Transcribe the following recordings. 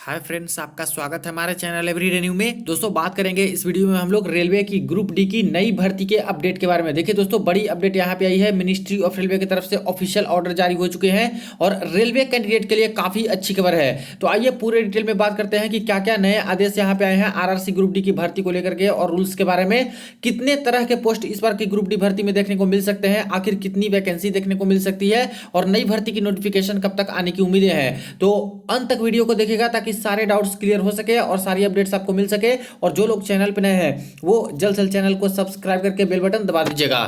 Hi friends, आपका स्वागत है हमारे चैनल एवरीडे न्यू में। दोस्तों बात करेंगे इस वीडियो में हम लोग रेलवे की ग्रुप डी की नई भर्ती के अपडेट के बारे में। देखिए दोस्तों, बड़ी अपडेट यहाँ पे आई है। मिनिस्ट्री ऑफ रेलवे की तरफ से ऑफिशियल ऑर्डर जारी हो चुके हैं और रेलवे कैंडिडेट के लिए काफी अच्छी खबर है। तो आइए पूरे डिटेल में बात करते हैं कि क्या क्या नए आदेश यहाँ पे आए हैं आरआरसी ग्रुप डी की भर्ती को लेकर के और रूल्स के बारे में। कितने तरह के पोस्ट इस बार की ग्रुप डी भर्ती में देखने को मिल सकते हैं, आखिर कितनी वैकेंसी देखने को मिल सकती है और नई भर्ती की नोटिफिकेशन कब तक आने की उम्मीदें हैं। तो अंत तक वीडियो को देखिएगा ताकि सारे डाउट्स क्लियर हो सके और सारी अपडेट्स आपको मिल सके। और जो लोग चैनल पे नए हैं वो जल्द से जल्द चैनल को सब्सक्राइब करके बेल बटन दबा दीजिएगा।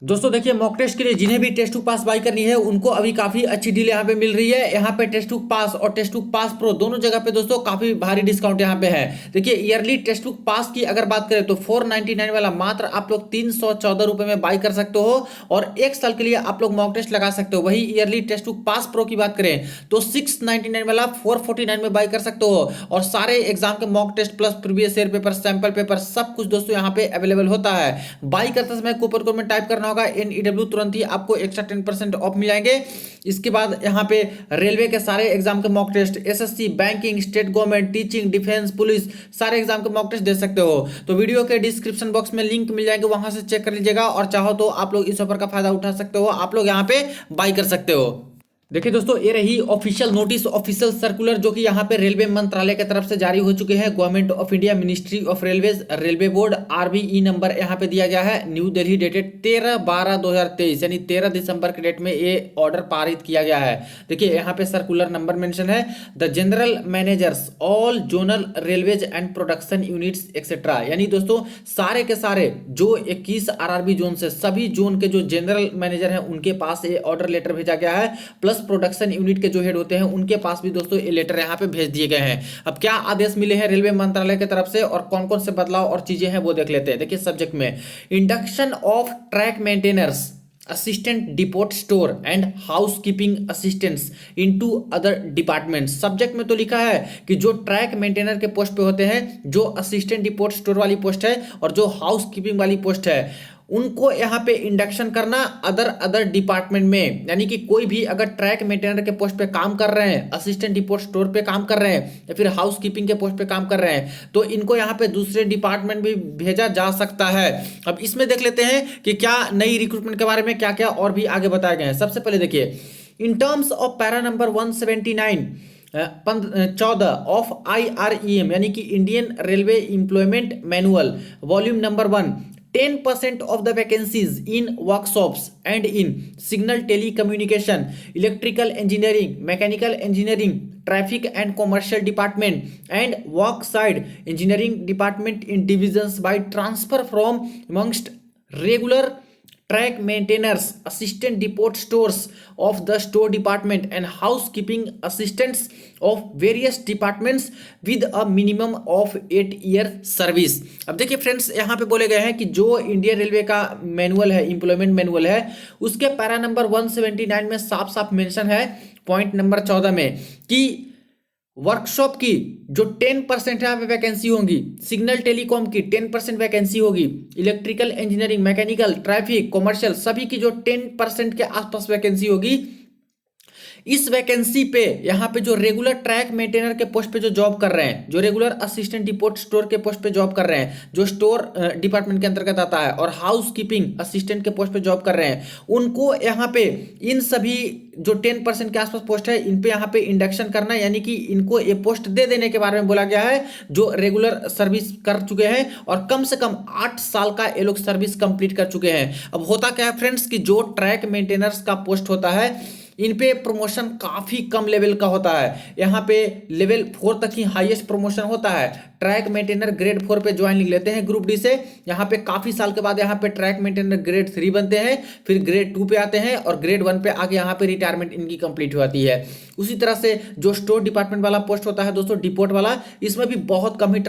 दोस्तों देखिए, मॉक टेस्ट के लिए जिन्हें भी टेस्ट बुक पास बाई करनी है उनको अभी काफी अच्छी डील यहाँ पे मिल रही है। यहाँ पे टेस्ट बुक पास और टेस्ट बुक पास प्रो दोनों जगह पे दोस्तों काफी भारी डिस्काउंट यहाँ पे है। देखिए, ईयरली टेस्ट बुक पास की अगर बात करें तो 499 वाला मात्र आप लोग 314 रुपए में बाई कर सकते हो और एक साल के लिए आप लोग मॉक टेस्ट लगा सकते हो। वही yearly test book pass pro की बात करें तो 699 वाला 449 में बाई कर सकते हो और सारे एग्जाम के mock test plus previous year paper, sample paper, सब कुछ दोस्तों यहाँ पे अवेलेबल होता है। बाई करते समय कूपन कोड में टाइप करना होगा NEW, तुरंत ही आपको एक्स्ट्रा 10% ऑफ मिल जाएंगे। इसके बाद यहाँ पे रेलवे के सारे एग्जाम के mock test, SSC, banking, state government, teaching, defence, police, सारे एग्जाम के मॉक टेस्ट दे सकते हो। तो वीडियो के डिस्क्रिप्शन बॉक्स में लिंक मिल जाएंगे, वहां से चेक कर लीजिएगा और चाहो तो आप लोग इस ऑफर का फायदा उठा सकते हो। आप लोग यहाँ पे बाई कर सकते हो। देखिए दोस्तों, ये रही ऑफिशियल नोटिस, ऑफिशियल सर्कुलर जो कि यहाँ पे रेलवे मंत्रालय की तरफ से जारी हो चुके हैं। Government of India, ministry of railways, railway board, RBE number यहाँ पे दिया गया है। न्यू दिल्ली, डेटेड 13/12/2023, यानी 13 दिसंबर के डेट में ये ऑर्डर पारित किया गया है। देखिए यहाँ पे सर्कुलर नंबर मेंशन है। The general managers all zonal railways and production units etcetera, यानी दोस्तों सारे के सारे जो 21 RRB जोन से सभी जोन के जो जनरल मैनेजर हैं उनके पास ये ऑर्डर लेटर भेजा गया है। प्लस प्रोडक्शन यूनिट के जो हेड होते हैं उनके पास भी दोस्तों ये लेटर यहाँ पे भेज दिए गए हैं। अब क्या आदेश मिले हैं रेलवे मंत्रालय की तरफ से और कौन कौन से बदलाव और चीजें हैं वो देख लेते हैं। देखिए सब्जेक्ट में induction of track maintainers, assistant depot store and house keeping assistants into other departments. Subject में तो लिखा है कि जो ट्रैक मेंटेनर के पोस्ट पे होते हैं, जो असिस्टेंट डिपोट स्टोर वाली पोस्ट है और जो हाउस कीपिंग वाली पोस्ट है, उनको यहाँ पे इंडक्शन करना अदर डिपार्टमेंट में, यानी कि कोई भी अगर ट्रैक मेंटेनर के पोस्ट पे काम कर रहे हैं, असिस्टेंट डिपोट स्टोर पे काम कर रहे हैं या फिर हाउस कीपिंग के पोस्ट पे काम कर रहे हैं तो इनको यहाँ पे दूसरे डिपार्टमेंट भी भेजा जा सकता है। अब इसमें देख लेते हैं कि क्या नई रिक्रूटमेंट के बारे में क्या क्या और भी आगे बताए गए हैं। सबसे पहले देखिए, in terms of para number 179 14 of IREM, यानी कि Indian railway employment manual, volume number 1, 10% of the vacancies in workshops and in signal telecommunication, electrical engineering, mechanical engineering, traffic and commercial department and worksite engineering department in divisions by transfer from amongst regular track maintainers, assistant depot stores of the store department and housekeeping assistants of various departments with a minimum of 8-year service। अब देखिए friends, यहाँ पे बोले गए हैं कि जो Indian railway का मैनुअल है, एम्प्लॉयमेंट मैनुअल है, उसके पैरा नंबर 179 में साफ साफ मेंशन है पॉइंट नंबर 14 में कि वर्कशॉप की जो 10% यहाँ पे वैकेंसी होगी, सिग्नल टेलीकॉम की 10% वैकेंसी होगी, electrical engineering, mechanical, traffic, commercial, सभी की जो 10% के आसपास वैकेंसी होगी, इस वैकेंसी पे यहाँ पे जो रेगुलर ट्रैक मेंटेनर के पोस्ट पे जो जॉब कर रहे हैं, जो रेगुलर असिस्टेंट डिपोट स्टोर के पोस्ट पे जॉब कर रहे हैं, जो स्टोर डिपार्टमेंट के अंतर्गत आता है, और हाउस कीपिंग असिस्टेंट के पोस्ट पे जॉब कर रहे हैं, उनको यहाँ पे इन सभी जो 10% के आसपास पोस्ट है इन पे यहाँ पे इंडक्शन करना, यानी कि इनको ये पोस्ट दे देने के बारे में बोला गया है जो रेगुलर सर्विस कर चुके हैं और कम से कम 8 साल का ये लोग सर्विस कंप्लीट कर चुके हैं। अब होता क्या है फ्रेंड्स कि जो ट्रैक मेंटेनर्स का पोस्ट होता है इन पे प्रमोशन काफी कम लेवल का होता है। यहाँ पे लेवल 4 तक ही हाईएस्ट प्रमोशन होता है। ट्रैक मेंटेनर ग्रेड 4 पे ज्वाइन लिख लेते हैं ग्रुप डी से, यहाँ पे काफी साल के बाद यहाँ पे ट्रैक मेंटेनर ग्रेड 3 बनते हैं, फिर ग्रेड 2 पे आते हैं और ग्रेड 1 पे आके यहाँ पे रिटायरमेंट इनकी कंप्लीट हो जाती है। उसी तरह से जो स्टोर डिपार्टमेंट वाला पोस्ट होता है दोस्तों, डिपोट वाला, इसमें भी बहुत कम ही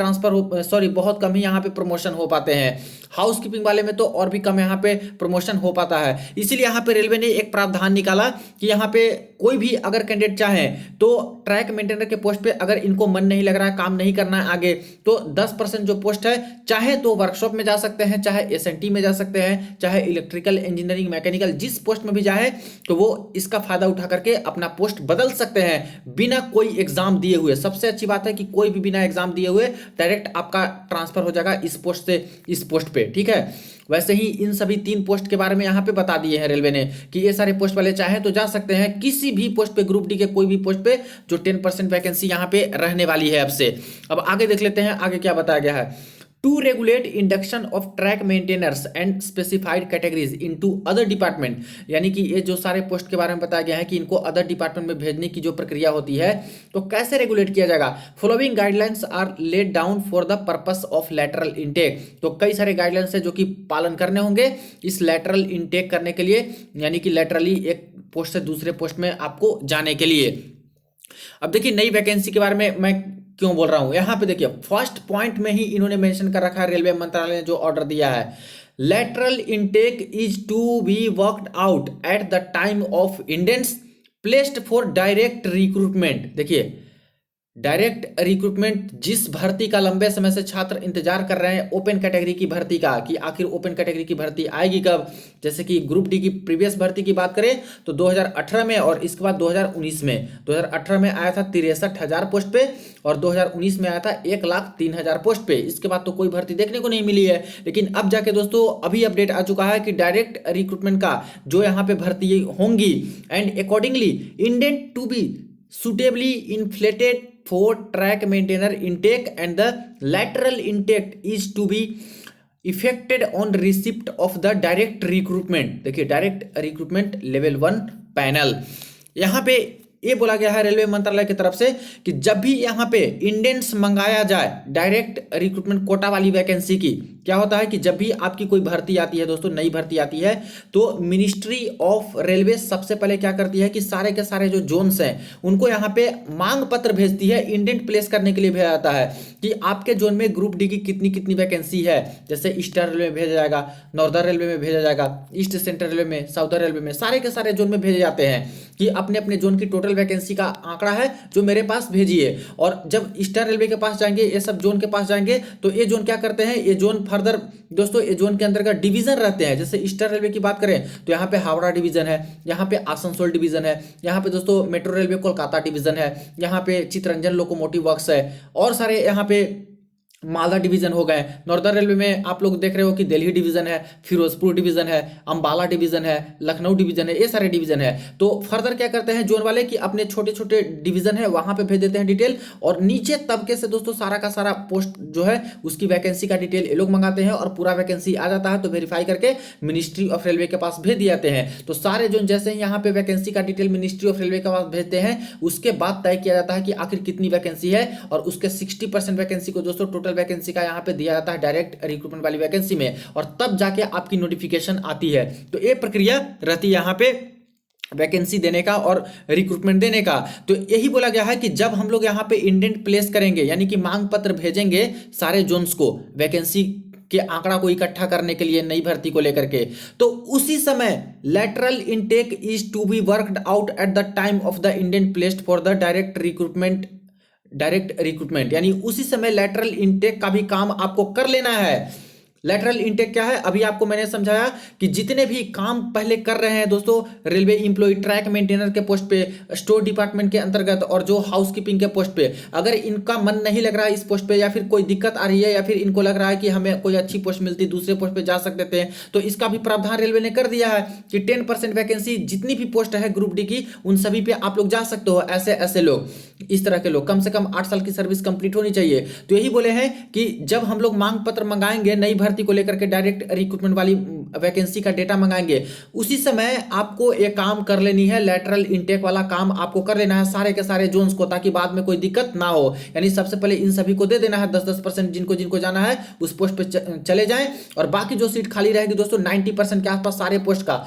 बहुत कम ही यहाँ पे प्रमोशन हो पाते हैं। हाउस कीपिंग वाले में तो और भी कम यहाँ पे प्रमोशन हो पाता है। इसीलिए यहाँ पे रेलवे ने एक प्रावधान निकाला कि यहाँ पे कोई भी अगर कैंडिडेट चाहे तो ट्रैक मेंटेनर के पोस्ट पे अगर इनको मन नहीं लग रहा है, काम नहीं करना है आगे, तो 10% जो पोस्ट है चाहे तो वर्कशॉप में जा सकते हैं, चाहे एसएनटी में जा सकते हैं, चाहे इलेक्ट्रिकल इंजीनियरिंग मैकेनिकल जिस पोस्ट में भी जाए तो वो इसका फायदा उठा करके अपना पोस्ट बदल सकते हैं बिना कोई एग्जाम दिए हुए। सबसे अच्छी बात है कि कोई भी बिना एग्जाम दिए हुए डायरेक्ट आपका ट्रांसफर हो जाएगा इस पोस्ट से इस पोस्ट पे, ठीक है। वैसे ही इन सभी 3 पोस्ट के बारे में यहाँ पे बता दिए हैं रेलवे ने कि ये सारे पोस्ट वाले चाहे तो जा सकते हैं किसी भी पोस्ट पे, ग्रुप डी के कोई भी पोस्ट पे, जो 10% वैकेंसी यहाँ पे रहने वाली है अब से। अब आगे देख लेते हैं आगे क्या बताया गया है। To regulate induction of track maintainers and specified categories into other department, यानी कि ये जो सारे पोस्ट के बारे में बताया गया है कि इनको अदर डिपार्टमेंट में भेजने की जो प्रक्रिया होती है तो कैसे रेगुलेट किया जाएगा। Following guidelines are laid down for the purpose of lateral intake, तो कई सारे गाइडलाइंस है जो कि पालन करने होंगे इस लैटरल इंटेक करने के लिए, यानी कि लैटरली एक पोस्ट से दूसरे पोस्ट में आपको जाने के लिए। अब देखिए नई वैकेंसी के बारे में मैं क्यों बोल रहा हूं, यहां पे देखिए फर्स्ट पॉइंट में ही इन्होंने मेंशन कर रखा है, रेलवे मंत्रालय ने जो ऑर्डर दिया है, lateral intake is to be worked out at the time of indents placed for direct recruitment. देखिए डायरेक्ट रिक्रूटमेंट, जिस भर्ती का लंबे समय से छात्र इंतजार कर रहे हैं ओपन कैटेगरी की भर्ती का कि आखिर ओपन कैटेगरी की भर्ती आएगी कब। जैसे कि ग्रुप डी की प्रीवियस भर्ती की बात करें तो 2018 में और इसके बाद 2019 में, 2018 में आया था 63,000 पोस्ट पे और 2019 में आया था 1,03,000 पोस्ट पे। इसके बाद तो कोई भर्ती देखने को नहीं मिली है, लेकिन अब जाके दोस्तों अभी अपडेट आ चुका है कि डायरेक्ट रिक्रूटमेंट का जो यहाँ पे भर्ती होंगी and accordingly indent to be suitably inflated for track maintainer intake and the lateral intake is to be effected on receipt of the direct recruitment। देखिए डायरेक्ट रिक्रूटमेंट लेवल 1 पैनल, यहाँ पे ये बोला गया है रेलवे मंत्रालय की तरफ से कि जब भी यहाँ पे इंडेंस मंगाया जाए डायरेक्ट रिक्रूटमेंट कोटा वाली वैकेंसी की, क्या होता है कि जब भी आपकी कोई भर्ती आती है दोस्तों, नई भर्ती आती है तो मिनिस्ट्री ऑफ रेलवे सबसे पहले क्या करती है कि सारे के सारे जो जोन्स हैं उनको यहाँ पे मांग पत्र भेजती है, इंडेंट प्लेस करने के लिए भेजा जाता है कि आपके जोन में ग्रुप डी की कितनी कितनी वैकेंसी है। जैसे ईस्टर्न रेलवे में भेजा जाएगा, नॉर्दर्न रेलवे में भेजा जाएगा, ईस्ट सेंट्रल रेलवे में, साउदर्न रेलवे में, सारे के सारे जोन में भेजे जाते हैं कि अपने अपने जोन की टोटल वैकेंसी का आंकड़ा है जो मेरे पास भेजिए। और जब ईस्टर्न रेलवे के पास जाएंगे, ये सब जोन के पास जाएंगे तो ये जोन क्या करते हैं, ये जोन फर्दर दोस्तों ये जोन के अंदर का डिवीजन रहते हैं। जैसे ईस्टर्न रेलवे की बात करें तो यहाँ पे हावड़ा डिवीजन है, यहाँ पे आसनसोल डिवीजन है, यहाँ पे दोस्तों मेट्रो रेलवे कोलकाता डिवीजन है, यहाँ पे चित्तरंजन लोकोमोटिव वर्क्स है और सारे यहाँ पे मालदा डिवीजन हो गए। नॉर्दर्न रेलवे में आप लोग देख रहे हो कि दिल्ली डिवीजन है, फिरोजपुर डिवीजन है, अंबाला डिवीजन है, लखनऊ डिवीजन है, ये सारे डिवीजन है। तो फर्दर क्या करते हैं जोन वाले कि अपने छोटे छोटे डिवीजन है वहां पे भेज देते हैं डिटेल, और नीचे तबके से दोस्तों सारा का सारा पोस्ट जो है उसकी वैकेंसी का डिटेल ये लोग मंगाते हैं और पूरा वैकेंसी आ जाता है तो वेरीफाई करके मिनिस्ट्री ऑफ रेलवे के पास भेज दिए जाते हैं। तो सारे जोन जैसे ही यहाँ पे वैकेंसी का डिटेल मिनिस्ट्री ऑफ रेलवे के पास भेजते हैं उसके बाद तय किया जाता है कि आखिर कितनी वैकेंसी है, और उसके 60% वैकेंसी को दोस्तों टोटल वैकेंसी का यहाँ पे दिया जाता है डायरेक्ट रिक्रूटमेंट वाली वैकेंसी में, और तब जाके आपकी नोटिफिकेशन आती है। तो ये प्रक्रिया रहती है यहाँ पे वैकेंसी देने का और रिक्रूटमेंट देने का। तो यही बोला गया है कि जब हम लोग यहाँ पे इंडेंट प्लेस करेंगे यानी कि मांग पत्र भेजेंगे सारे जोन्स को वैकेंसी के आंकड़ा को इकट्ठा करने के लिए नई भर्ती को लेकर के, तो उसी समय lateral intake is to be worked out at the time of the indent placed for the direct recruitment, यानी उसी समय लैटरल इनटेक का भी काम आपको कर लेना है। लैटरल इनटेक क्या है, अभी आपको मैंने समझाया कि जितने भी काम पहले कर रहे हैं दोस्तों रेलवे एम्प्लॉय ट्रैक मेंटेनर के पोस्ट पे, स्टोर डिपार्टमेंट के अंतर्गत और जो हाउसकीपिंग के पोस्ट पे, अगर इनका मन नहीं लग रहा है इस पोस्ट पे या फिर कोई दिक्कत आ रही है या फिर इनको लग रहा है कि हमें कोई अच्छी पोस्ट मिलती दूसरे पोस्ट पे जा सकते थे, तो इसका भी प्रावधान रेलवे ने कर दिया है कि 10% वैकेंसी जितनी भी पोस्ट है ग्रुप डी की उन सभी पे आप लोग जा सकते हो। ऐसे ऐसे लोग, इस तरह के लोग, कम से कम 8 साल की सर्विस कंप्लीट होनी चाहिए। तो यही बोले हैं कि जब हम लोग मांग पत्र मंगाएंगे नई भर्ती को लेकर के, डायरेक्ट रिक्रूटमेंट वाली वैकेंसी का डेटा मंगाएंगे, उसी समय आपको ये काम कर लेनी है, लैटरल इनटेक वाला काम आपको कर लेना है सारे के सारे जोन्स को, ताकि बाद में कोई दिक्कत ना हो। यानी सबसे पहले इन सभी को दे देना है 10-10% जिनको जिनको जाना है उस पोस्ट पे चले जाएं, और बाकी जो सीट खाली रहेगी दोस्तों 90% के आसपास सारे पोस्ट का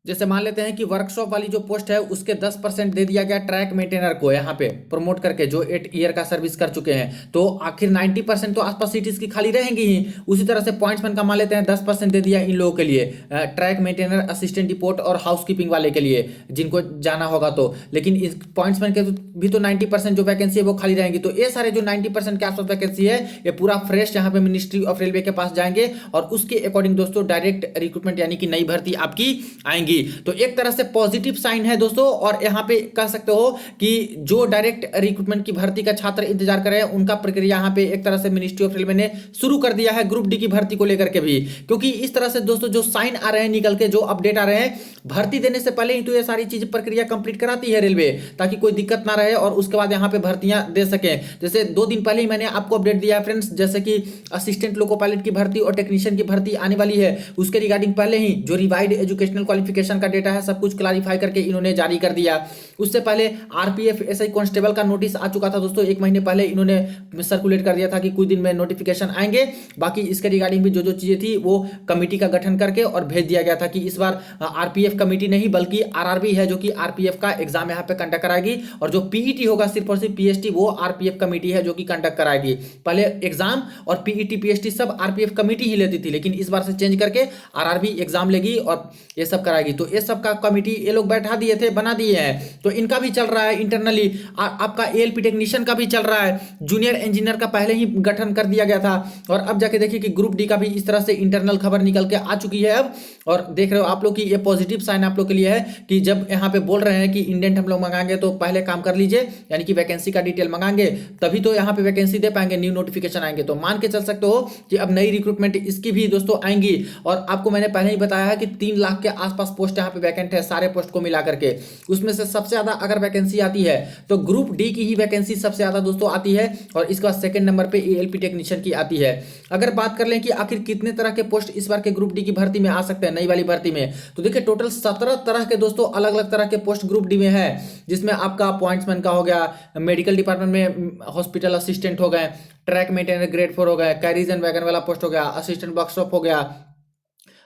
जैसे मान लेते हैं कि वर्कशॉप वाली जो पोस्ट है उसके 10% दे दिया गया ट्रैक मेंटेनर को यहाँ पे प्रमोट करके, जो 8 ईयर का सर्विस कर चुके हैं, तो आखिर 90% तो आसपास सीटीज की खाली रहेंगी ही। उसी तरह से पॉइंट्समैन का मान लेते हैं 10% दे दिया इन लोगों के लिए, ट्रैक मेंटेनर, असिस्टेंट डिपोट और हाउसकीपिंग वाले के लिए जिनको जाना होगा तो। लेकिन इस पॉइंट्समैन के भी तो 90% जो वैकेंसी है वो खाली रहेंगी। तो ये सारे जो 90% के आसपास वैकेंसी है ये पूरा फ्रेश यहाँ पे मिनिस्ट्री ऑफ रेलवे के पास जाएंगे और उसके अकॉर्डिंग दोस्तों डायरेक्ट रिक्रूटमेंट यानी कि नई भर्ती आपकी आएंगी। तो एक तरह से पॉजिटिव साइन है दोस्तों। और यहां पे कह सकते हो कि जो डायरेक्ट रिक्रूटमेंट की भर्ती का छात्र इंतजार कर रहे हैं उनका प्रक्रिया यहां पे एक तरह से मिनिस्ट्री ऑफ रेलवे ने शुरू कर दिया है ग्रुप डी की भर्ती को लेकर के भी। क्योंकि इस तरह से दोस्तों जो साइन आ रहे हैं निकल के, जो अपडेट आ रहे हैं, भर्ती देने से पहले ही तो ये सारी चीज प्रक्रिया कंप्लीट कराती है रेलवे, ताकि कोई दिक्कत ना रहे और उसके बाद यहां पे भर्तियां दे सके। जैसे 2 दिन पहले ही मैंने आपको अपडेट दिया है फ्रेंड्स, जैसे कि असिस्टेंट लोको पायलट की भर्ती और टेक्नीशियन की भर्ती आने वाली है, उसके रिगार्डिंग पहले ही जो रिवाइड एजुकेशनल क्वालिफिकेशन का डेटा है सब कुछ क्लैरिफाई करके इन्होंने जारी कर दिया। उससे पहले आरपीएफ एसआई कांस्टेबल का नोटिस आ चुका था दोस्तों, 1 महीने पहले इन्होंने सर्कुलेट कर दिया था कि कुछ दिन में नोटिफिकेशन आएंगे। बाकी इसके रिगार्डिंग भी जो जो चीजें थी वो कमेटी का गठन करके और भेज दिया गया था कि इस बार आरपीएफ कमेटी नहीं बल्कि आरआरबी है जो कि आरपीएफ का एग्जाम यहाँ पे कंडक्ट कराएगी, और जो पीईटी होगा सिर्फ और सिर्फ पीएसटी वो आरपीएफ कमेटी है जो कि कंडक्ट कराएगी। पहले एग्जाम और पीईटी पीएसटी सब आरपीएफ कमेटी ही लेती थी, लेकिन इस बार से चेंज करके आरआरबी एग्जाम लेगी और ये सब कराएगी। तो ये सब का कमेटी ये लोग बैठा दिए थे, बना दिए हैं। तो इनका भी चल रहा है इंटरनली। आपका एएलपी टेक्नीशियन का भी चल रहा है, जूनियर इंजीनियर का पहले ही गठन कर दिया गया था। और अब जाके देखिए कि ग्रुप डी का भी इस तरह से इंटरनल खबर निकल के आ चुकी है अब। और देख रहे हो आप लोग कि ये पॉजिटिव साइन आप लोग के लिए है कि जब यहाँ पे बोल रहे हैं कि इंडेंट हम लोग मंगाएंगे तो पहले काम कर लीजिए, यानी कि वैकेंसी का डिटेल मंगाएंगे तभी तो यहाँ पे वैकेंसी दे पाएंगे, न्यू नोटिफिकेशन आएंगे। तो मान के चल सकते हो कि अब नई रिक्रूटमेंट इसकी भी दोस्तों आएंगी। और आपको मैंने पहले ही बताया है कि 3 लाख के आसपास पोस्ट यहाँ पे वैकेंट है सारे पोस्ट को मिला करके। उसमें से सबसे ज्यादा अगर वैकेंसी आती है तो ग्रुप डी की ही वैकेंसी सबसे ज्यादा दोस्तों आती है, और इसके बाद सेकंड नंबर पे एएलपी टेक्नीशियन की आती है। अगर बात कर लें कि आखिर कितने तरह के पोस्ट इस बार के ग्रुप डी की भर्ती में आ सकते हैं नई वाली भर्ती में, तो देखिए टोटल 17 तरह के दोस्तों अलग अलग तरह के पोस्ट ग्रुप डी में है, जिसमें आपका अपॉइंट्समैन का हो गया, मेडिकल डिपार्टमेंट में हॉस्पिटल असिस्टेंट हो गए, ट्रैक मेंटेनर ग्रेड 4 हो गया, कैरीज एंड वैगन वाला पोस्ट हो गया, असिस्टेंट वर्कशॉप हो गया,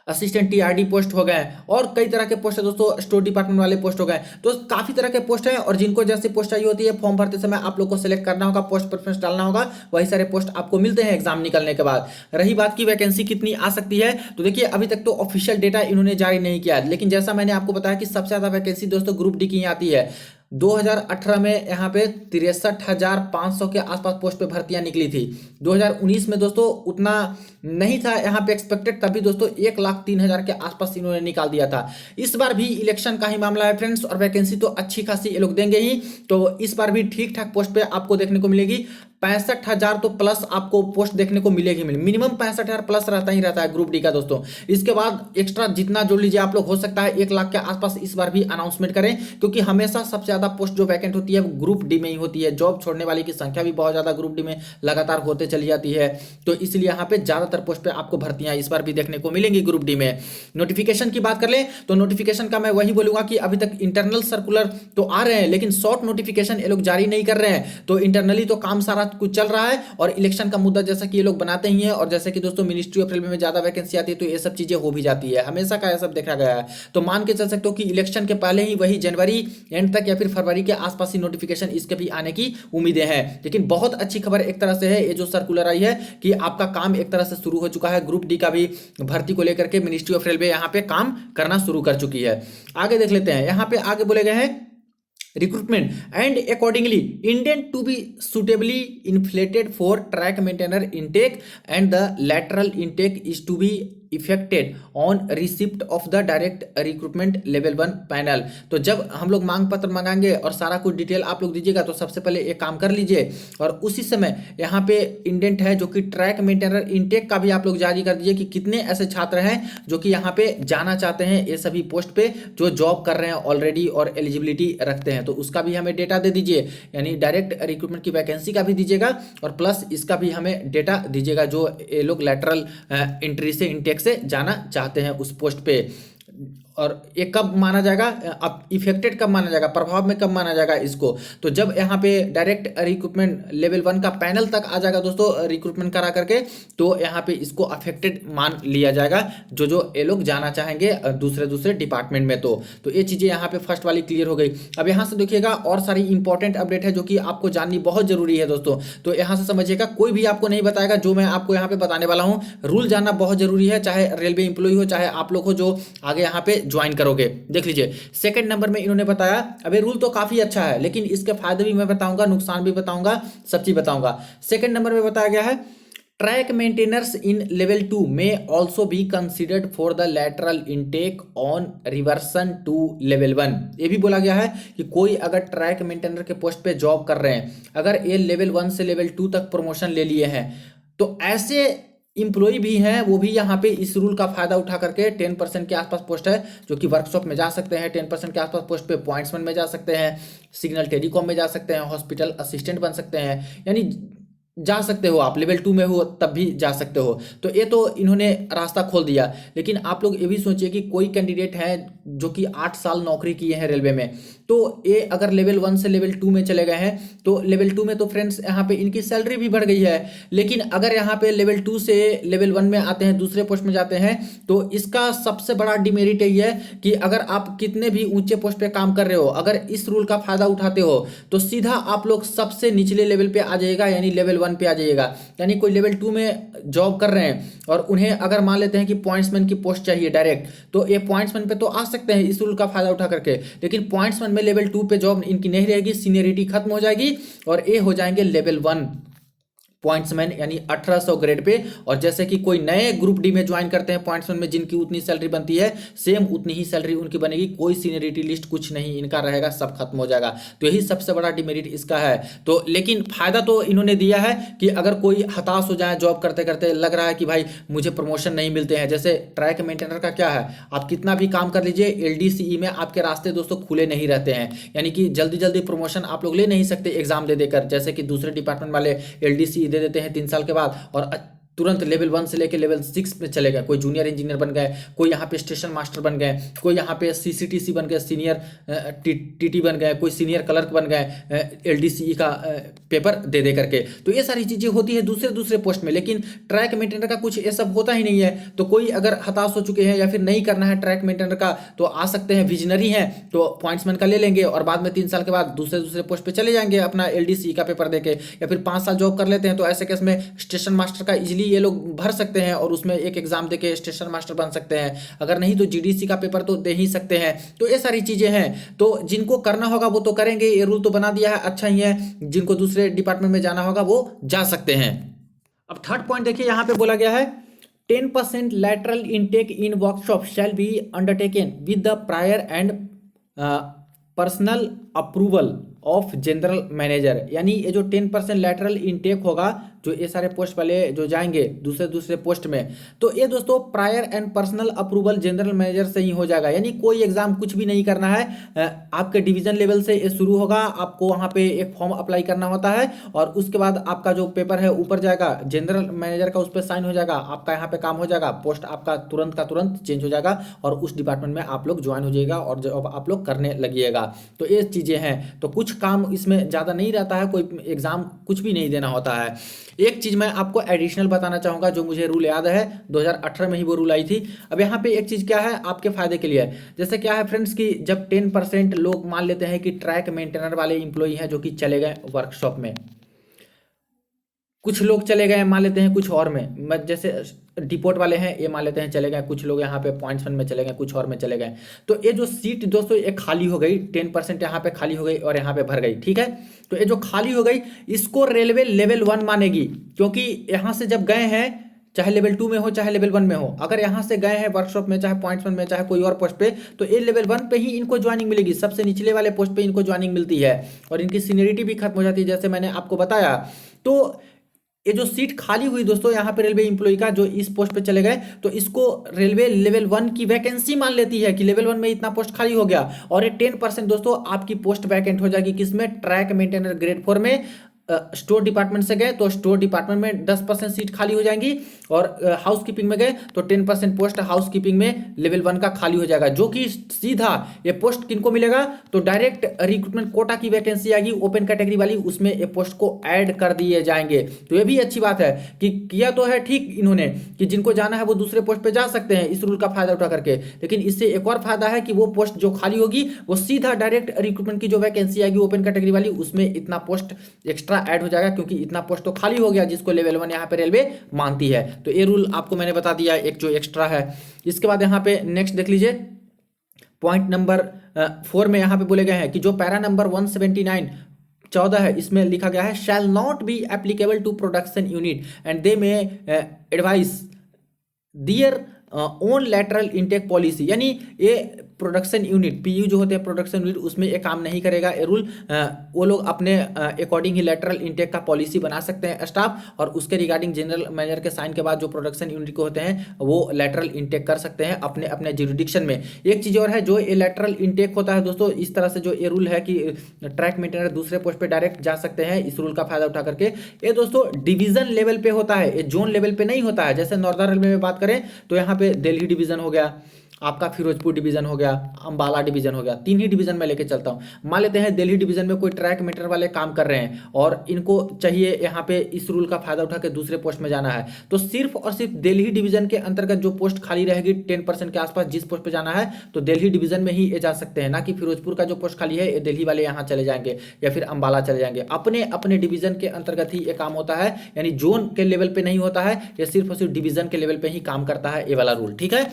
असिस्टेंट टीआरडी पोस्ट हो गए, और कई तरह के पोस्ट है दोस्तों, स्टोर डिपार्टमेंट वाले पोस्ट हो गए। तो काफी तरह के पोस्ट हैं, और जिनको जैसी पोस्ट चाहिए होती है फॉर्म भरते समय आप लोग को सिलेक्ट करना होगा, पोस्ट प्रेफरेंस डालना होगा, वही सारे पोस्ट आपको मिलते हैं एग्जाम निकलने के बाद। रही बात की वैकेंसी कितनी आ सकती है, तो देखिए अभी तक तो ऑफिशियल डेटा इन्होंने जारी नहीं किया, लेकिन जैसा मैंने आपको बताया कि सबसे ज्यादा वैकेंसी दोस्तों ग्रुप डी की आती है। 2018 में यहाँ पे 63,500 के आसपास पोस्ट पे भर्तियां निकली थी। 2019 में दोस्तों उतना नहीं था यहाँ पे एक्सपेक्टेड, तभी दोस्तों 1,03,000 के आसपास इन्होंने निकाल दिया था। इस बार भी इलेक्शन का ही मामला है फ्रेंड्स, और वैकेंसी तो अच्छी खासी ये लोग देंगे ही, तो इस बार भी ठीक ठाक पोस्ट पे आपको देखने को मिलेगी। 65,000 तो प्लस आपको पोस्ट देखने को मिलेगी, मिनिमम 65,000 प्लस रहता ही रहता है ग्रुप डी का दोस्तों। इसके बाद एक्स्ट्रा जितना जोड़ लीजिए आप लोग, हो सकता है 1 लाख के आसपास इस बार भी अनाउंसमेंट करें, क्योंकि हमेशा सबसे ज्यादा पोस्ट जो वैकेंट होती है वो ग्रुप डी में ही होती है। जॉब छोड़ने वाले की संख्या भी बहुत ज्यादा ग्रुप डी में लगातार होते चली जाती है, तो इसलिए यहाँ पे ज्यादातर पोस्ट पे आपको भर्तियां इस बार भी देखने को मिलेंगी ग्रुप डी में। नोटिफिकेशन की बात कर ले तो नोटिफिकेशन का मैं वही बोलूंगा कि अभी तक इंटरनल सर्कुलर तो आ रहे हैं, लेकिन शॉर्ट नोटिफिकेशन ये लोग जारी नहीं कर रहे हैं। तो इंटरनली तो काम सारा कुछ चल रहा है, और इलेक्शन का मुद्दा जैसा कि ये लोग बनाते ही हैं, और जैसे कि दोस्तों मिनिस्ट्री ऑफ रेलवे में ज्यादा वैकेंसी आती है तो ये सब चीजें हो भी जाती है, हमेशा का ये सब देखा गया है। तो मान के चल सकते हो कि इलेक्शन के पहले ही वही जनवरी एंड तक या फिर फरवरी के आसपास ही नोटिफिकेशन इसके भी आने की उम्मीदें हैं। लेकिन बहुत अच्छी खबर एक तरह से है ये जो सर्कुलर आई है कि आपका काम एक तरह से शुरू हो चुका है, ग्रुप डी का भी भर्ती को लेकर के मिनिस्ट्री ऑफ रेलवे यहाँ पे काम करना शुरू कर चुकी है। आगे देख लेते हैं, यहाँ पे आगे बोले गए हैं recruitment and accordingly indent to be suitably inflated for track maintainer intake and the lateral intake is to be affected on receipt of the direct recruitment level 1 panel. तो जब हम लोग मांग पत्र मंगाएंगे और सारा कुछ डिटेल आप लोग दीजिएगा तो सबसे पहले एक काम कर लीजिए, और उसी समय यहाँ पे इंडेंट है जो कि ट्रैक मेंटेनर इनटेक का भी आप लोग जारी कर दीजिए कि कितने ऐसे छात्र हैं जो कि यहाँ पे जाना चाहते हैं ये सभी पोस्ट पे, जो जॉब कर रहे हैं ऑलरेडी और एलिजिबिलिटी रखते हैं, तो उसका भी हमें डेटा दे दीजिए। यानी डायरेक्ट रिक्रूटमेंट की वैकेंसी का भी दीजिएगा और प्लस इसका भी हमें डेटा दीजिएगा, जो ये लोग लैटरल एंट्री से इनटेक से जाना चाहते हैं उस पोस्ट पे। और ये कब माना जाएगा, अब इफेक्टेड कब माना जाएगा, प्रभाव में कब माना जाएगा इसको, तो जब यहाँ पे डायरेक्ट रिक्रूटमेंट लेवल 1 का पैनल तक आ जाएगा दोस्तों रिक्रूटमेंट करा करके, तो यहाँ पे इसको अफेक्टेड मान लिया जाएगा जो जो ये लोग जाना चाहेंगे दूसरे दूसरे डिपार्टमेंट में। तो ये चीज़ें यहाँ पे फर्स्ट वाली क्लियर हो गई। अब यहाँ से देखिएगा और सारी इंपॉर्टेंट अपडेट है जो कि आपको जाननी बहुत जरूरी है दोस्तों, तो यहाँ से समझिएगा, कोई भी आपको नहीं बताएगा जो मैं आपको यहाँ पे बताने वाला हूँ। रूल जानना बहुत जरूरी है, चाहे रेलवे इंप्लॉय हो चाहे आप लोग हो जो आगे यहाँ पे ज्वाइन करोगे। देख लीजिए सेकंड नंबर में इन्होंने बताया, अबे रूल तो काफी अच्छा है लेकिन इसके फायदे भी मैं बताऊंगा, नुकसान भी बताऊंगा, सब चीज बताऊंगा। सेकंड नंबर में बताया गया है track maintainers in level 2 may also be considered for the lateral intake on reversion to level 1। ये भी बोला गया है कि कोई अगर ट्रैक मेंटेनर के पोस्ट पे जॉब कर रहे हैं, अगर ये लेवल 1 से लेवल 2 तक प्रमोशन ले लिए हैं, तो ऐसे इंप्लॉय भी हैं वो भी यहाँ पे इस रूल का फायदा उठा करके 10% के आसपास पोस्ट है जो कि वर्कशॉप में जा सकते हैं, 10% के आसपास पोस्ट पे पॉइंट्समैन में जा सकते हैं, सिग्नल टेलीकॉम में जा सकते हैं, हॉस्पिटल असिस्टेंट बन सकते हैं, यानी जा सकते हो आप, लेवल 2 में हो तब भी जा सकते हो। तो ये तो इन्होंने रास्ता खोल दिया। लेकिन आप लोग ये भी सोचिए कि कोई कैंडिडेट है जो कि 8 साल नौकरी किए हैं रेलवे में, तो ये अगर लेवल 1 से लेवल 2 में चले गए हैं, तो लेवल 2 में तो फ्रेंड्स यहाँ पे इनकी सैलरी भी बढ़ गई है। लेकिन अगर यहाँ पे लेवल 2 से लेवल 1 में आते हैं, दूसरे पोस्ट में जाते हैं, तो इसका सबसे बड़ा डिमेरिट यही है कि अगर आप कितने भी ऊंचे पोस्ट पे काम कर रहे हो, अगर इस रूल का फायदा उठाते हो, तो सीधा आप लोग सबसे निचले लेवल पे आ जाएगा, यानी लेवल 1 पे आ जाइएगा। यानी कोई लेवल 2 में जॉब कर रहे हैं और उन्हें अगर मान लेते हैं कि पॉइंट्समैन की पोस्ट चाहिए डायरेक्ट, तो ये पॉइंट्समैन पे तो आ सकते हैं इस रूल का फायदा उठा करके, लेकिन पॉइंट्समैन में लेवल 2 पे जॉब इनकी नहीं रहेगी, सीनियरिटी खत्म हो जाएगी और ये हो जाएंगे लेवल 1 पॉइंट्समैन, यानी 1800 ग्रेड पे। और जैसे कि कोई नए ग्रुप डी में ज्वाइन करते हैं पॉइंट्समैन में, जिनकी उतनी सैलरी बनती है, सेम उतनी ही सैलरी उनकी बनेगी, कोई सीनियरिटी लिस्ट कुछ नहीं इनका रहेगा, सब खत्म हो जाएगा। तो यही सबसे बड़ा डिमेरिट इसका है। तो लेकिन फायदा तो इन्होंने दिया है कि अगर कोई हताश हो जाए जॉब करते करते, लग रहा है कि भाई मुझे प्रमोशन नहीं मिलते हैं, जैसे ट्रैक मेंटेनर का क्या है, आप कितना भी काम कर लीजिए, LDCE में आपके रास्ते दोस्तों खुले नहीं रहते हैं, यानी कि जल्दी जल्दी प्रमोशन आप लोग ले नहीं सकते एग्जाम दे देकर, जैसे कि दूसरे डिपार्टमेंट वाले LDCE दे देते हैं 3 साल के बाद और तुरंत लेवल 1 से लेके लेवल 6 में चले गए, कोई जूनियर इंजीनियर बन गए, कोई यहाँ पे स्टेशन मास्टर बन गए, कोई यहाँ पे CCTC बन गए, सीनियर TT बन गए, कोई सीनियर क्लर्क बन गए, LDCE का पेपर दे दे करके। तो ये सारी चीज़ें होती है दूसरे दूसरे पोस्ट में, लेकिन ट्रैक मेंटेनर का कुछ ये सब होता ही नहीं है। तो कोई अगर हताश हो चुके हैं या फिर नहीं करना है ट्रैक मेंटेनर का, तो आ सकते हैं, विजनरी हैं तो पॉइंट्समैन का ले लेंगे और बाद में 3 साल के बाद दूसरे दूसरे पोस्ट पे चले जाएंगे अपना LDCE का पेपर देके, या फिर 5 साल जॉब कर लेते हैं, तो ऐसे केस में स्टेशन मास्टर का इजिली ये लोग भर सकते हैं और उसमें एक एग्जाम देके स्टेशन मास्टर बन सकते हैं, अगर नहीं तो GDC का पेपर तो दे ही सकते हैं। तो ये सारी चीजें हैं, तो जिनको करना होगा वो तो करेंगे, ये रूल तो बना दिया है, अच्छा ही है। जिनको दूसरे डिपार्टमेंट में जाना होगा वो जा सकते हैं। अब थर्ड पॉइंट देखिए, यहाँ पे बोला गया है 10% lateral intake in workshop shall be undertaken with the prior and personal approval of general manager. यानी ये जो 10% लैटरल इनटेक होगा, जो ये सारे पोस्ट वाले जो जाएंगे दूसरे दूसरे पोस्ट में, तो ये दोस्तों prior and personal approval general manager से ही हो जाएगा। यानी कोई एग्जाम कुछ भी नहीं करना है, आपके डिवीजन लेवल से ये शुरू होगा, आपको वहाँ पे एक फॉर्म अप्लाई करना होता है और उसके बाद आपका जो पेपर है ऊपर जाएगा, जनरल मैनेजर का उस पर साइन हो जाएगा, आपका यहाँ पे काम हो जाएगा, पोस्ट आपका तुरंत का तुरंत चेंज हो जाएगा और उस डिपार्टमेंट में आप लोग ज्वाइन हो जाएगा और जब आप लोग करने लगिएगा। तो ये चीज़ें हैं, तो कुछ काम इसमें ज़्यादा नहीं रहता है, कोई एग्जाम कुछ भी नहीं देना होता है। एक चीज़ मैं आपको एडिशनल बताना चाहूँगा, जो मुझे रूल याद है 2018 में ही वो रूल आई थी। अब यहाँ पे एक चीज़ क्या है आपके फायदे के लिए है, जैसे क्या है फ्रेंड्स कि जब 10% लोग मान लेते हैं कि ट्रैक मेंटेनर वाले इंप्लॉई हैं जो कि चले गए वर्कशॉप में, कुछ लोग चले गए मान लेते हैं कुछ और में, जैसे डिपोर्ट वाले हैं ये मान लेते हैं चले गए, कुछ लोग यहाँ पे पॉइंट्समैन में चले गए, कुछ और में चले गए, तो ये जो सीट दोस्तों ये खाली हो गई, 10% यहाँ पे खाली हो गई और यहाँ पे भर गई, ठीक है। तो ये जो खाली हो गई इसको रेलवे लेवल 1 मानेगी, क्योंकि यहाँ से जब गए हैं, चाहे लेवल 2 में हो चाहे लेवल 1 में हो, अगर यहाँ से गए हैं वर्कशॉप में, चाहे पॉइंट्समैन में, चाहे कोई और पोस्ट पे, तो ये लेवल 1 पे ही इनको ज्वाइनिंग मिलेगी, सबसे निचले वाले पोस्ट पे इनको ज्वाइनिंग मिलती है और इनकी सीनियरिटी भी खत्म हो जाती है, जैसे मैंने आपको बताया। तो ये जो सीट खाली हुई दोस्तों यहाँ पे रेलवे इंप्लॉय का, जो इस पोस्ट पे चले गए, तो इसको रेलवे लेवल 1 की वैकेंसी मान लेती है कि लेवल 1 में इतना पोस्ट खाली हो गया और ये 10% दोस्तों आपकी पोस्ट वैकेंट हो जाएगी, किसमें, ट्रैक मेंटेनर ग्रेड 4 में, स्टोर डिपार्टमेंट से गए तो स्टोर डिपार्टमेंट में 10% सीट खाली हो जाएंगी, और हाउस कीपिंग में गए तो 10% पोस्ट हाउस कीपिंग में लेवल 1 का खाली हो जाएगा, जो कि सीधा ये पोस्ट किनको मिलेगा, तो डायरेक्ट रिक्रूटमेंट कोटा की वैकेंसी आएगी ओपन कैटेगरी वाली, उसमें ये पोस्ट को ऐड कर दिए जाएंगे। तो ये भी अच्छी बात है कि किया तो है ठीक इन्होंने कि जिनको जाना है वो दूसरे पोस्ट पे जा सकते हैं इस रूल का फायदा उठा करके, लेकिन इससे एक और फायदा है कि वो पोस्ट जो खाली होगी वो सीधा डायरेक्ट रिक्रूटमेंट की जो वैकेंसी आएगी ओपन कैटेगरी वाली, उसमें इतना पोस्ट एक्स्ट्रा ऐड हो जाएगा, क्योंकि इतना पोस्ट तो खाली हो गया जिसको लेवल 1 यहाँ पे रेलवे मानती है। तो ये रूल आपको मैंने बता दिया एक जो एक्स्ट्रा है। इसके बाद यहाँ पे नेक्स्ट देख लीजिए, पॉइंट नंबर 4 में यहाँ पे बोले गए हैं कि जो पैरा नंबर 179 14 है इसमें लिखा गया है shall not be applicable to production unit and they may advise their own lateral intake policy, यानी ये प्रोडक्शन यूनिट पीयू जो होते हैं प्रोडक्शन यूनिट उसमें ये काम नहीं करेगा ये रूल। वो लोग अपने अकॉर्डिंग ही लैटरल इनटेक का पॉलिसी बना सकते हैं स्टाफ, और उसके रिगार्डिंग जनरल मैनेजर के साइन के बाद जो प्रोडक्शन यूनिट को होते हैं वो लैटरल इनटेक कर सकते हैं अपने अपने ज्यूरिडिक्शन में। एक चीज़ और है, जो ये लैटरल इनटेक होता है दोस्तों, इस तरह से जो ये रूल है कि ट्रैक मेंटेनर दूसरे पोस्ट पर डायरेक्ट जा सकते हैं इस रूल का फायदा उठा करके, ये दोस्तों डिवीजन लेवल पे होता है, ये जोन लेवल पे नहीं होता है। जैसे नॉर्दर्न रेलवे में बात करें तो यहाँ पे दिल्ली डिवीजन हो गया, आपका फिरोजपुर डिवीजन हो गया, अंबाला डिवीजन हो गया, 3 ही डिवीजन में लेके चलता हूं। मान लेते हैं दिल्ली डिवीजन में कोई ट्रैक मीटर वाले काम कर रहे हैं और इनको चाहिए यहाँ पे इस रूल का फायदा उठा के दूसरे पोस्ट में जाना है, तो सिर्फ और सिर्फ दिल्ली डिवीजन के अंतर्गत जो पोस्ट खाली रहेगी 10% के आसपास जिस पोस्ट पे जाना है तो दिल्ली डिवीजन में ही ये जा सकते हैं, ना कि फिरोजपुर का जो पोस्ट खाली है ये दिल्ली वाले यहाँ चले जाएंगे या फिर अंबाला चले जाएंगे। अपने अपने डिवीजन के अंतर्गत ही ये काम होता है, यानी जोन के लेवल पे नहीं होता है, ये सिर्फ और सिर्फ डिवीजन के लेवल पे ही काम करता है ये वाला रूल। ठीक है,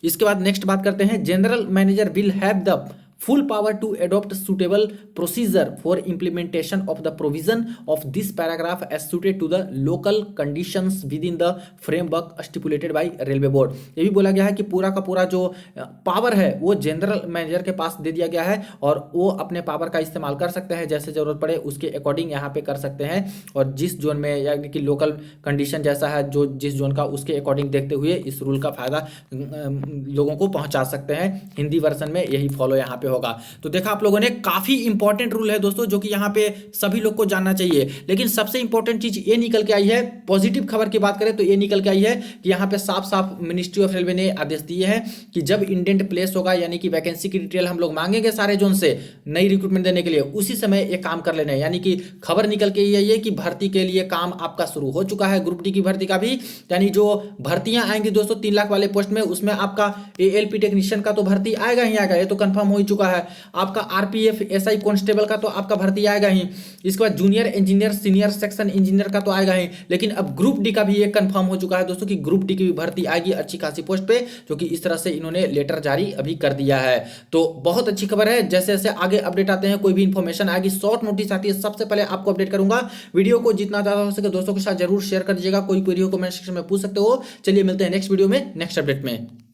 इसके बाद नेक्स्ट बात करते हैं, general manager will have the full power to adopt suitable procedure for implementation of the provision of this paragraph as suited to the local conditions within the framework stipulated by railway board। ये भी बोला गया है कि पूरा का पूरा जो पावर है वो जनरल मैनेजर के पास दे दिया गया है और वो अपने पावर का इस्तेमाल कर सकते हैं, जैसे जरूरत पड़े उसके अकॉर्डिंग यहाँ पे कर सकते हैं, और जिस जोन में यानी कि लोकल कंडीशन जैसा है जो जिस जोन का उसके अकॉर्डिंग देखते हुए इस रूल का फायदा लोगों को पहुंचा सकते हैं। हिंदी वर्जन में यही फॉलो यहाँ पे होगा। तो देखा आप लोगों ने, काफी इंपॉर्टेंट रूल है दोस्तों जो कि यहाँ पे सभी लोग को जानना चाहिए। लेकिन सबसे इंपॉर्टेंट चीज ये निकल के आई है, पॉजिटिव खबर की बात करें तो ये निकल के आई है कि यहाँ पे साफ साफ मिनिस्ट्री ऑफ रेलवे ने आदेश दिए हैं कि जब इंडेंट प्लेस होगा, यानी कि वैकेंसी की डिटेल हम लोग मांगेंगे सारे जोन से नई रिक्रूटमेंट देने के लिए, उसी समय ये काम कर लेना है। यानी कि खबर निकल के ये है कि भर्ती के लिए काम आपका शुरू हो चुका है, ग्रुप डी की भर्ती का भी, यानी जो भर्तियां आएंगी दोस्तों 3 लाख वाले पोस्ट में, उसमें आपका एएलपी टेक्नीशियन का तो भर्ती आएगा ही आएगा, ये तो कंफर्म हो ही चुका है। आपका आरपीएफ एसआई कांस्टेबल का तो आपका भर्ती आएगा ही, इसके बाद junior engineer senior section engineer का तो आएगा ही, लेकिन अब ग्रुप डी का भी एक कंफर्म हो चुका है दोस्तों कि ग्रुप डी की भी भर्ती आएगी अच्छी खासी पोस्ट पे, जो कि इस तरह से इन्होंने लेटर जारी अभी कर दिया है। तो बहुत अच्छी खबर है। जैसे जैसे आगे अपडेट आते हैं, कोई भी इंफॉर्मेशन आएगी, शॉर्ट नोटिस आती है, सबसे पहले आपको अपडेट करूंगा। वीडियो को जितना ज्यादा हो सके दोस्तों के साथ जरूर शेयर कर दीजिएगा। कोई क्वेरी हो कमेंट सेक्शन में पूछ सकते हो। चलिए मिलते हैं नेक्स्ट वीडियो में नेक्स्ट अपडेट में।